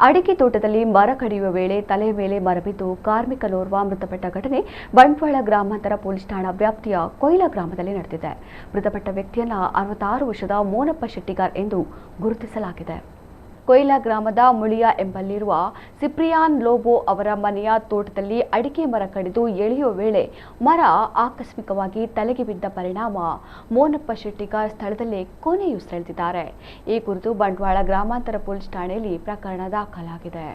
ಅಡಿಕೆ ತೋಟದಲ್ಲಿ ಮರ ಕಡಿಯುವ ವೇಳೆ ತಲೆ ಮೇಲೆ ಮರ ಬಿದ್ದು ಕಾರ್ಮಿಕನೋರ್ವ ಮೃತಪಟ್ಟ ಘಟನೆ ಬಂಟ್ವಾಳ ಗ್ರಾಮಾಂತರ ಪೊಲೀಸ್ ಠಾಣಾ ವ್ಯಾಪ್ತಿಯ ಕೊಯ್ಲಾ ಗ್ರಾಮದಲ್ಲಿ ನಡೆದಿದೆ. ಮೃತಪಟ್ಟ ವ್ಯಕ್ತಿಯನ್ನ 66 ವರ್ಷದ ಮೋನಪ್ಪ ಶೆಟ್ಟಿಗಾರ್ ಎಂದು ಗುರುತಿಸಲಾಗಿದೆ. ಕೊಯ್ಲಾ ಗ್ರಾಮದ ಮುಳಿಯಾ ಎಂಬಲ್ಲಿರುವ ಸಿಪ್ರಿಯಾನ್ ಲೋಬೋ ಅವರ ಮನೆಯ ತೋಟದಲ್ಲಿ ಅಡಿಕೆ ಮರ ಕಡಿದು ಎಳೆಯುವ ವೇಳೆ ಮರ ಆಕಸ್ಮಿಕವಾಗಿ ತಲೆಗೆ ಬಿದ್ದ ಪರಿಣಾಮ ಮೋನಪ್ಪ ಶೆಟ್ಟಿಗಾರ್ ಸ್ಥಳದಲ್ಲೇ ಕೊನೆಯುಸಿರೆಳೆದಿದ್ದಾರೆ. ಈ ಕುರಿತು ಬಂಟ್ವಾಳ ಗ್ರಾಮಾಂತರ ಪೊಲೀಸ್ ಠಾಣೆಯಲ್ಲಿ ಪ್ರಕರಣ ದಾಖಲಾಗಿದೆ.